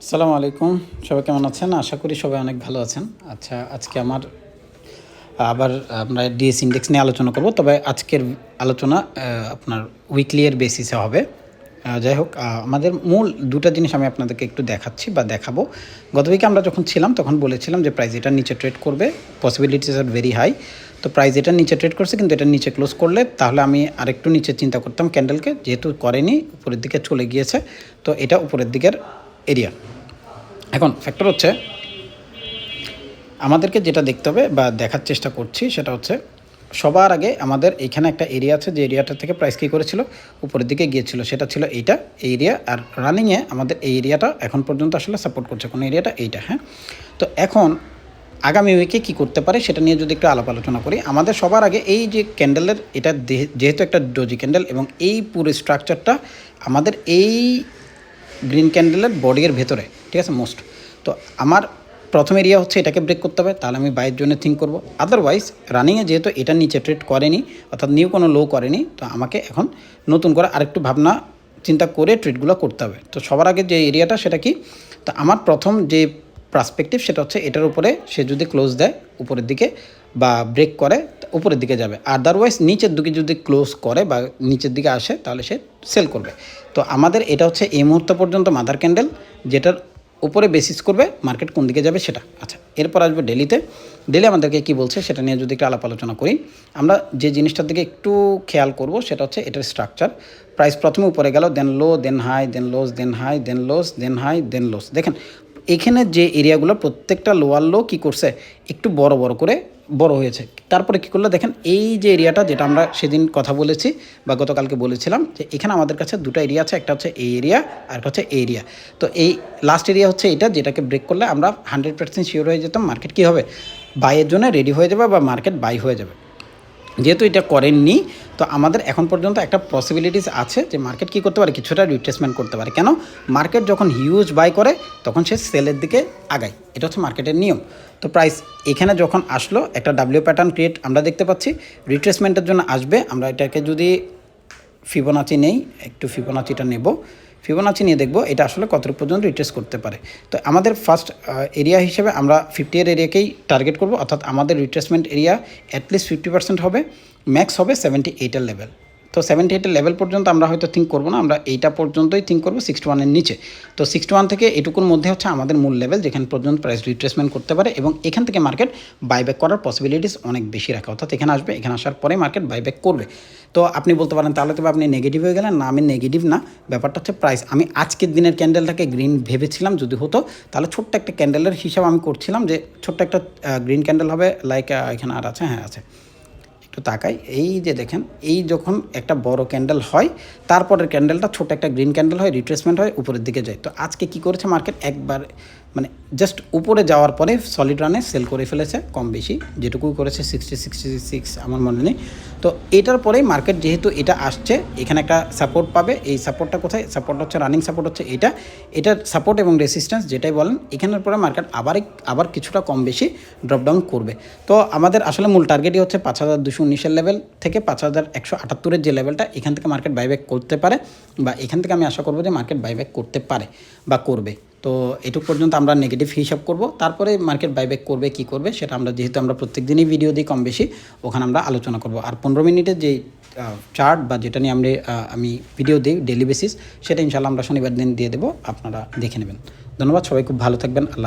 আসসালামু আলাইকুম। সবাই কেমন আছেন? আশা করি সবাই অনেক ভালো আছেন। আচ্ছা, আজকে আবার আমরা ডিএস ইনডেক্স নিয়ে আলোচনা করব। তবে আজকের আলোচনা আপনার উইকলি এর বেসিসে হবে। যাই হোক, আমাদের মূল ২ টা জিনিস আমি আপনাদেরকে একটু দেখাচ্ছি বা দেখাবো। গত উইকে আমরা যখন ছিলাম তখন বলেছিলাম যে প্রাইস এটার নিচে ট্রেড করবে। Possibilities are very high. তো প্রাইস এটার নিচে ট্রেড করছে, কিন্তু এটার নিচে ক্লোজ করলে তাহলে আমি আরেকটু নিচে চিন্তা করতাম ক্যান্ডেলকে। যেহেতু করেনি, উপরের দিকে চলে গিয়েছে, তো এটা উপরের দিকের এরিয়া। এখন ফ্যাক্টর হচ্ছে আমাদেরকে যেটা দেখতে হবে বা দেখার চেষ্টা করছি সেটা হচ্ছে সবার আগে আমাদের এখানে একটা এরিয়া আছে, যে এরিয়াটা থেকে প্রাইস কী করেছিল, উপরের দিকে গিয়েছিল। সেটা ছিল এইটা, এই এরিয়া। আর রানিংয়ে আমাদের এই এরিয়াটা এখন পর্যন্ত আসলে সাপোর্ট করছে, কোন এরিয়াটা, এইটা। হ্যাঁ, তো এখন আগামী উইকে কী করতে পারে সেটা নিয়ে যদি একটু আলোচনা করি। আমাদের সবার আগে এই যে ক্যান্ডেলের, এটা যেহেতু একটা ডোজি ক্যান্ডেল এবং এই পুরো স্ট্রাকচারটা আমাদের এই গ্রিন ক্যান্ডেলের বডির ভেতরে, ঠিক আছে, মোস্ট। তো আমার প্রথম এরিয়া হচ্ছে এটাকে ব্রেক করতে হবে, তাহলে আমি বাইয়ের জন্য থিঙ্ক করব। আদারওয়াইজ রানিংয়ে যেহেতু এটা নিচে ট্রেড করেনি, অর্থাৎ নিউ কোনো লো করেনি, তো আমাকে এখন নতুন করে আরেকটু ভাবনা চিন্তা করে ট্রেডগুলো করতে হবে। তো সবার আগে যে এরিয়াটা সেটা কি, তো আমার প্রথম যে পার্সপেক্টিভ সেটা হচ্ছে এটার উপরে সে যদি ক্লোজ দেয় উপরের দিকে বা ব্রেক করে, উপরের দিকে যাবে। আদারওয়াইজ নিচের দিকে যদি ক্লোজ করে বা নিচের দিকে আসে তাহলে সে সেল করবে। তো আমাদের এটা হচ্ছে এই মুহূর্ত পর্যন্ত মাদার ক্যান্ডেল, যেটার উপরে বেসিস করবে মার্কেট কোন দিকে যাবে সেটা। আচ্ছা, এরপর আসবে ডেলিতে। ডেলি আমাদেরকে কী বলছে সেটা নিয়ে যদি একটু আলোচনা করি। আমরা যে জিনিসটার দিকে একটু খেয়াল করব সেটা হচ্ছে এটার স্ট্রাকচার। প্রাইস প্রথমে উপরে গেল, দেন লো, দেন হাই, দেন লোস, দেন হাই, দেন লোস, দেন হাই, দেন লোস। দেখেন এখানে যে এরিয়াগুলো প্রত্যেকটা লোয়ার লো কী করছে, একটু বড় বড় করে বড় হয়েছে। তারপরে কী করলো দেখেন, এই যে এরিয়াটা যেটা আমরা সেদিন কথা বলেছি বা গতকালকে বলেছিলাম, যে এখানে আমাদের কাছে দুটো এরিয়া আছে, একটা হচ্ছে এই এরিয়া আর একটা হচ্ছে এই এরিয়া। তো এই লাস্ট এরিয়া হচ্ছে এটা, যেটাকে ব্রেক করলে আমরা 100% শিওর হয়ে যেতাম মার্কেট কী হবে, বাইয়ের জন্য রেডি হয়ে যাবে বা মার্কেট বাই হয়ে যাবে। যেহেতু এটা করেননি, তো আমাদের এখন পর্যন্ত একটা পসিবিলিটিস আছে যে মার্কেট কী করতে পারে, কিছুটা রিট্রেসমেন্ট করতে পারে। কেন, মার্কেট যখন হিউজ বাই করে তখন সে সেলের দিকে আগায়, এটা হচ্ছে মার্কেটের নিয়ম। তো প্রাইস এখানে যখন আসলো একটা ডাব্লিউ প্যাটার্ন ক্রিয়েট আমরা দেখতে পাচ্ছি, রিট্রেসমেন্টের জন্য আসবে। আমরা এটাকে যদি ফিবোনাচি নেই, একটু ফিবোনাচিটা নেব, ফিবোনাচি নিয়ে দেখব এটা আসলে কতটুকু পর্যন্ত রিট্রেস করতে পারে। তো আমাদের ফার্স্ট এরিয়া হিসেবে আমরা 50 এর এরিয়াকেই টার্গেট করব, অর্থাৎ আমাদের রিট্রেসমেন্ট এরিয়া অ্যাটলিস্ট 50% হবে, ম্যাক্স হবে 78 লেভেল। তো 78 লেভেল পর্যন্ত আমরা হয়তো থিঙ্ক করবো না, আমরা এইটা পর্যন্তই থিঙ্ক করবো 61 নিচে। তো 61 থেকে এটুকুর মধ্যে হচ্ছে আমাদের মূল লেভেল, যেখানে পর্যন্ত প্রাইস রিট্রেসমেন্ট করতে পারে এবং এখান থেকে মার্কেট বাইব্যাক করার পসিবিলিটিস অনেক বেশি রাখে। অর্থাৎ এখানে আসবে, এখানে আসার পরে মার্কেট বাইব্যাক করবে। তো আপনি বলতে পারেন তাহলে তো আপনি নেগেটিভ হয়ে গেলেন। না, আমি নেগেটিভ না, ব্যাপারটা হচ্ছে প্রাইস। আমি আজকের দিনের ক্যান্ডেলটাকে গ্রিন ভেবেছিলাম, যদি হতো তাহলে ছোট্ট একটা ক্যান্ডেলের হিসাব আমি করছিলাম, যে ছোট্ট একটা গ্রিন ক্যান্ডেল হবে, লাইক এখানে আর আছে, হ্যাঁ আছে, একটু তাকাই। এই যে দেখেন, এই যখন একটা বড় ক্যান্ডেল হয় তারপরের ক্যান্ডেলটা ছোট একটা গ্রিন ক্যান্ডেল হয়, রিট্রেসমেন্ট হয়, উপরের দিকে যায়। তো আজকে কি করেছে মার্কেট, একবার মানে জাস্ট উপরে যাওয়ার পরে সলিড রানে সেল করে ফেলেছে, কম বেশি যেটুকুই করেছে 66 আমার মনে নেই। তো এটার পরেই মার্কেট যেহেতু এটা আসছে, এখানে একটা সাপোর্ট পাবে। এই সাপোর্টটা কোথায়, সাপোর্ট হচ্ছে রানিং সাপোর্ট হচ্ছে এটার সাপোর্ট এবং রেসিস্ট্যান্স যেটাই বলেন, এখানের পরে মার্কেট আবার কিছুটা কম বেশি ড্রপডাউন করবে। তো আমাদের আসলে মূল টার্গেটই হচ্ছে 5219 লেভেল থেকে 5178 যে লেভেলটা, এখান থেকে মার্কেট বাইব্যাক করতে পারে, বা এখান থেকে আমি আশা করবো যে মার্কেট বাইব্যাক করতে পারে বা করবে। তো এটুকু পর্যন্ত আমরা নেগেটিভ হিসাব করব, তারপরে মার্কেট বাইব্যাক করবে কি করবে সেটা আমরা, যেহেতু আমরা প্রত্যেক দিনই ভিডিও দিই কম বেশি, ওখানে আমরা আলোচনা করব। আর 15 মিনিটের যে চার্ট বা যেটা নিয়ে আমি ভিডিও দিই ডেলি বেসিস, সেটা ইনশাআল্লাহ আমরা শনিবার দিন দিয়ে দেবো, আপনারা দেখে নেবেন। ধন্যবাদ, সবাই খুব ভালো থাকবেন। আল্লাহ।